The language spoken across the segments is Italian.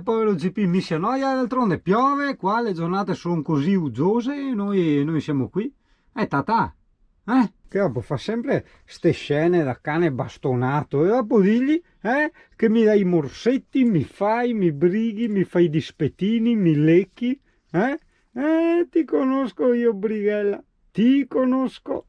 povero GP mi si annoia, d'altronde piove, qua le giornate sono così uggiose, noi siamo qui. Tata, che dopo fa sempre ste scene da cane bastonato e dopo digli, che mi dai i morsetti, mi brighi, mi fai i dispettini, mi lecchi, ti conosco io, Brighella, ti conosco.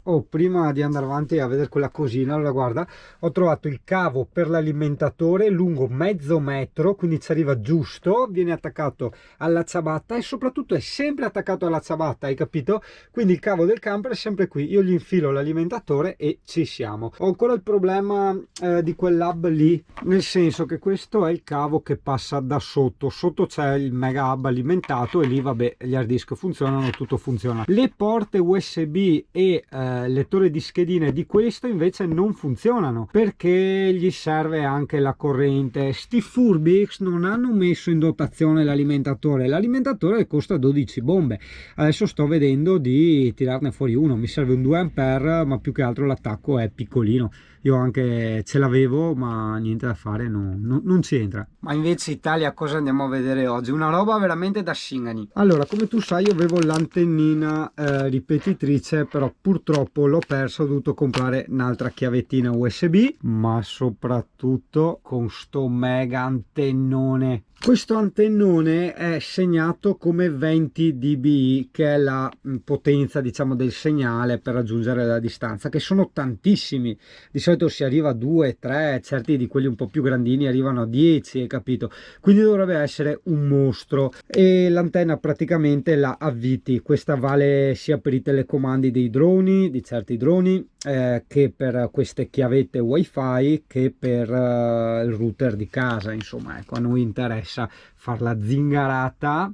Oh, prima di andare avanti a vedere quella cosina, allora guarda, ho trovato il cavo per l'alimentatore lungo mezzo metro, quindi ci arriva giusto, viene attaccato alla ciabatta e soprattutto è sempre attaccato alla ciabatta, hai capito? Quindi il cavo del camper è sempre qui, io gli infilo l'alimentatore e ci siamo. Ho ancora il problema di quell'hub lì, nel senso che questo è il cavo che passa da sotto, sotto c'è il mega hub alimentato e lì vabbè gli hard disk funzionano, tutto funziona. Le porte USB e lettore di schedine di questo invece non funzionano perché gli serve anche la corrente. Sti Furbix non hanno messo in dotazione l'alimentatore costa 12 bombe. Adesso sto vedendo di tirarne fuori uno, mi serve un 2 ampere ma più che altro l'attacco è piccolino. Io anche ce l'avevo ma niente da fare, non ci entra. Ma invece Italia cosa andiamo a vedere oggi? Una roba veramente da singani. Allora, come tu sai io avevo l'antennina ripetitrice, però purtroppo l'ho persa, ho dovuto comprare un'altra chiavettina USB, ma soprattutto con sto mega antennone. Questo antennone è segnato come 20 dBi, che è la potenza diciamo del segnale per raggiungere la distanza, che sono tantissimi. Di solito si arriva a 2, 3, certi di quelli un po' più grandini arrivano a 10, hai capito? Quindi dovrebbe essere un mostro e l'antenna praticamente la avviti. Questa vale sia per i telecomandi dei droni, di certi droni, che per queste chiavette wifi, che per il router di casa. Insomma, ecco, a noi interessa far la zingarata.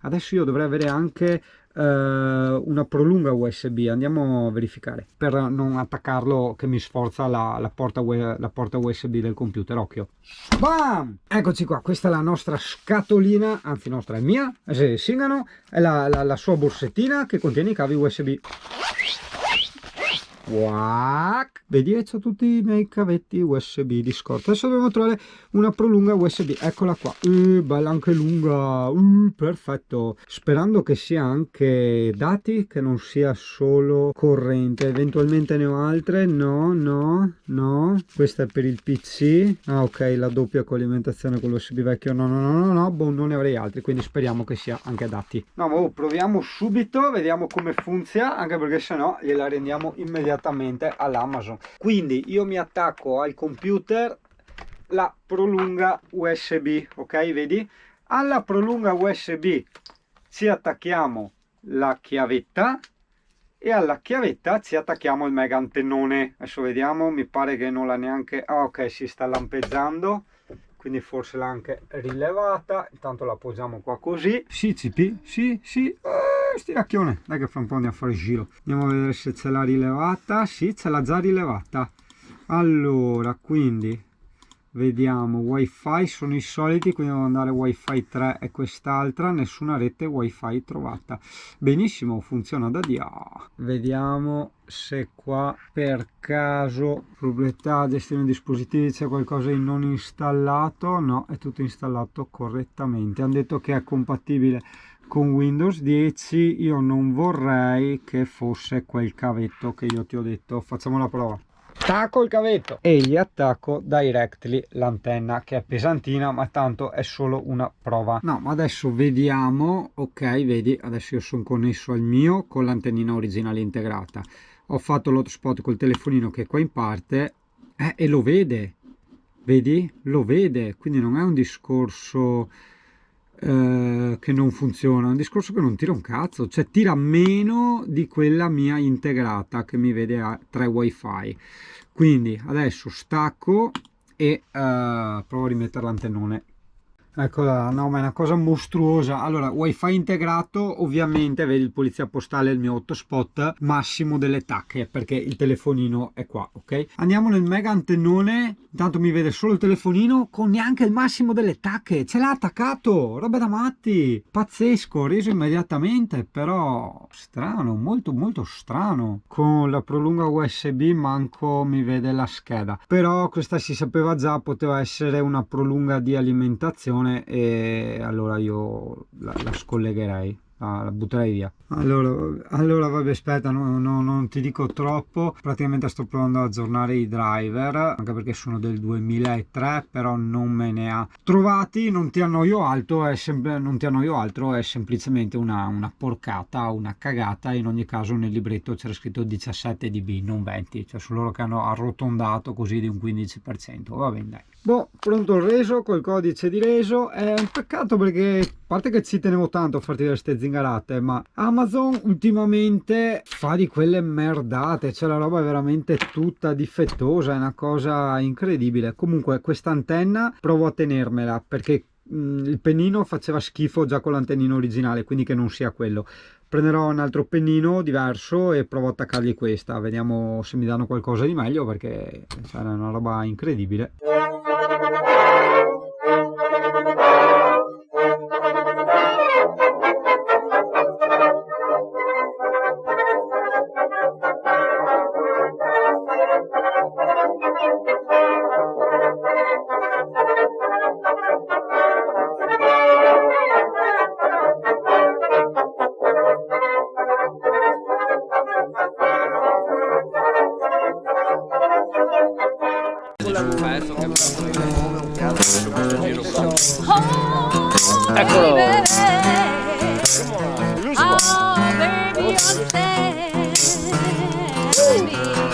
Adesso io dovrei avere anche una prolunga USB, andiamo a verificare per non attaccarlo, che mi sforza la porta USB del computer. Occhio, bam, eccoci qua, questa è la nostra scatolina, anzi nostra, è mia, Singano, è la sua borsettina che contiene i cavi USB. Vedi, c'ho tutti i miei cavetti USB di scorta. Adesso dobbiamo trovare una prolunga USB, eccola qua, bella anche lunga, perfetto, sperando che sia anche dati, che non sia solo corrente. Eventualmente ne ho altre, no, questa è per il PC, ok, la doppia coalimentazione con l'USB vecchio, no, boh, non ne avrei altri, quindi speriamo che sia anche dati. No, ma proviamo subito, vediamo come funziona, anche perché sennò gliela rendiamo immediatamente all'Amazon. Quindi io mi attacco al computer la prolunga USB, ok, vedi? Alla prolunga USB ci attacchiamo la chiavetta e alla chiavetta ci attacchiamo il mega antennone. Adesso vediamo, mi pare che non l'ha neanche, ok, si sta lampeggiando, quindi forse l'ha anche rilevata. Intanto la appoggiamo qua così. Sì, CP, sì, stiracchione, dai che fra un po' andiamo a fare il giro. Andiamo a vedere se ce l'ha rilevata. Sì, ce l'ha già rilevata. Allora, quindi vediamo, wifi sono i soliti, quindi devo andare wifi 3 e quest'altra, nessuna rete wifi trovata. Benissimo, funziona da Dio. Vediamo se qua per caso proprietà gestione dispositivi c'è qualcosa di non installato. No, è tutto installato correttamente. Hanno detto che è compatibile con Windows 10. Io non vorrei che fosse quel cavetto che io ti ho detto. Facciamo la prova. Attacco il cavetto e gli attacco directly l'antenna, che è pesantina, ma tanto è solo una prova. No, ma adesso vediamo. Ok, vedi, adesso io sono connesso al mio con l'antennina originale integrata. Ho fatto l'hotspot col telefonino che è qua in parte e lo vede, vedi? Lo vede, quindi non è un discorso che non funziona, è un discorso che non tira un cazzo, cioè tira meno di quella mia integrata che mi vede a 3 wifi. Quindi adesso stacco e provo a rimettere l'antennone. Eccola, no, ma è una cosa mostruosa. Allora, wifi integrato, ovviamente, vedi il polizia postale, il mio hotspot, massimo delle tacche, perché il telefonino è qua, ok? Andiamo nel mega antennone, intanto mi vede solo il telefonino con neanche il massimo delle tacche, ce l'ha attaccato, roba da matti, pazzesco, reso immediatamente, però strano, molto molto strano. Con la prolunga USB manco mi vede la scheda, però questa si sapeva già, poteva essere una prolunga di alimentazione e allora io la scollegherei, la butterei via. Allora vabbè, aspetta, non ti dico troppo. Praticamente sto provando ad aggiornare i driver, anche perché sono del 2003, però non me ne ha trovati. Non ti annoio altro, non ti annoio altro, è semplicemente una porcata, una cagata. In ogni caso nel libretto c'era scritto 17 dB, non 20, cioè sono loro che hanno arrotondato così di un 15%. Va bene, dai. Boh, pronto il reso, col codice di reso. È un peccato perché, a parte che ci tenevo tanto a farti vedere queste zingarate, ma Amazon ultimamente fa di quelle merdate, cioè la roba è veramente tutta difettosa, è una cosa incredibile. Comunque questa antenna provo a tenermela perché il pennino faceva schifo già con l'antennino originale, quindi che non sia quello. Prenderò un altro pennino diverso e provo a attaccargli questa, vediamo se mi danno qualcosa di meglio perché cioè, è una roba incredibile. Eccolo! Oh, baby, understand me.